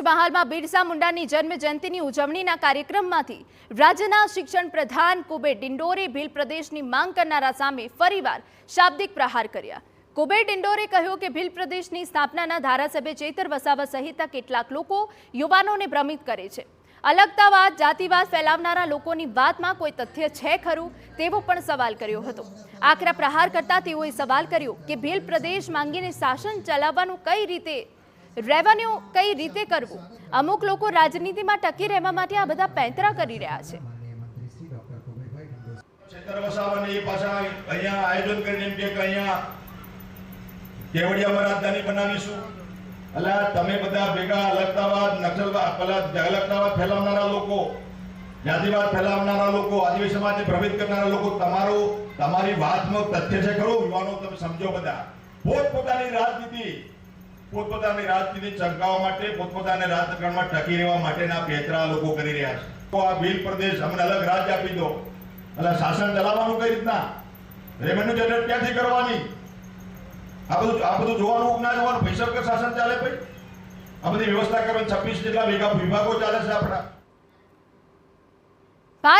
પંચમહાલમાં બિરસા મુંડાની જન્મ જયંતિની ઉજવણીના કાર્યક્રમમાંથી રાજ્યના શિક્ષણ પ્રધાન કુબેર ડિંડોરે ભીલ પ્રદેશની માંગ કરનારા સામે ફરીવાર શાબ્દિક પ્રહાર કર્યા। કુબેર ડિંડોરે કહ્યું કે ભીલ પ્રદેશની સ્થાપનાના ધારાસભ્ય ચેતર વસાવા સહિતના કેટલાક લોકો યુવાનોને ભ્રમિત કરે છે। અલગતાવાદ જાતિવાદ ફેલાવનારા લોકોની વાતમાં કોઈ તથ્ય છે ખરું તેવો પણ સવાલ કર્યો હતો। આકરા પ્રહાર કરતા તેઓએ સવાલ કર્યો કે ભીલ પ્રદેશ માંગીને શાસન ચલાવવાનું કઈ રીતે રેવન્યુ કઈ રીતે કરવું। અમુક લોકો રાજનીતિમાં ટકી રહેવા માટે આ બધા પેંતરા કરી રહ્યા છે। ચેતર વસાવાને એ પાછા અહીંયા આયોજન કરીને એમ કે અહીંયા કેવડિયામાં રાજધાની બનાવીશું। અલા તમે બધા ભેગા અલગતાવાદ નક્સલવાદ અલગતાવાદ ફેલાવનારા લોકો, જાતિવાદ ફેલાવનારા લોકો, આદિવાસી સમાજને ભ્રમિત કરનારા લોકો, તમારી વાતમાં તથ્ય છે ખરું? યુવાનો તમે સમજો, બધા પોતપોતાની રાજનીતિ ચમકાવવા માટે, પોતપોતાના રાજકારણમાં ટકી રહેવા માટેના પેતરા લોકો કરી રહ્યા છે। તો આ ભીલ પ્રદેશ અમને અલગ રાજ્ય આપી દો, એટલે શાસન ચલાવવાનું કઈ રીતના, રેવન્યુ જનરેટ ક્યાંથી કરવાની, આ બધું જોવાનું ના જોવાનું, પૈસા વગર શાસન ચાલે ભાઈ? આ બધી વ્યવસ્થા કરવાની 26 જેટલા વિભાગો ચાલે છે આપણા।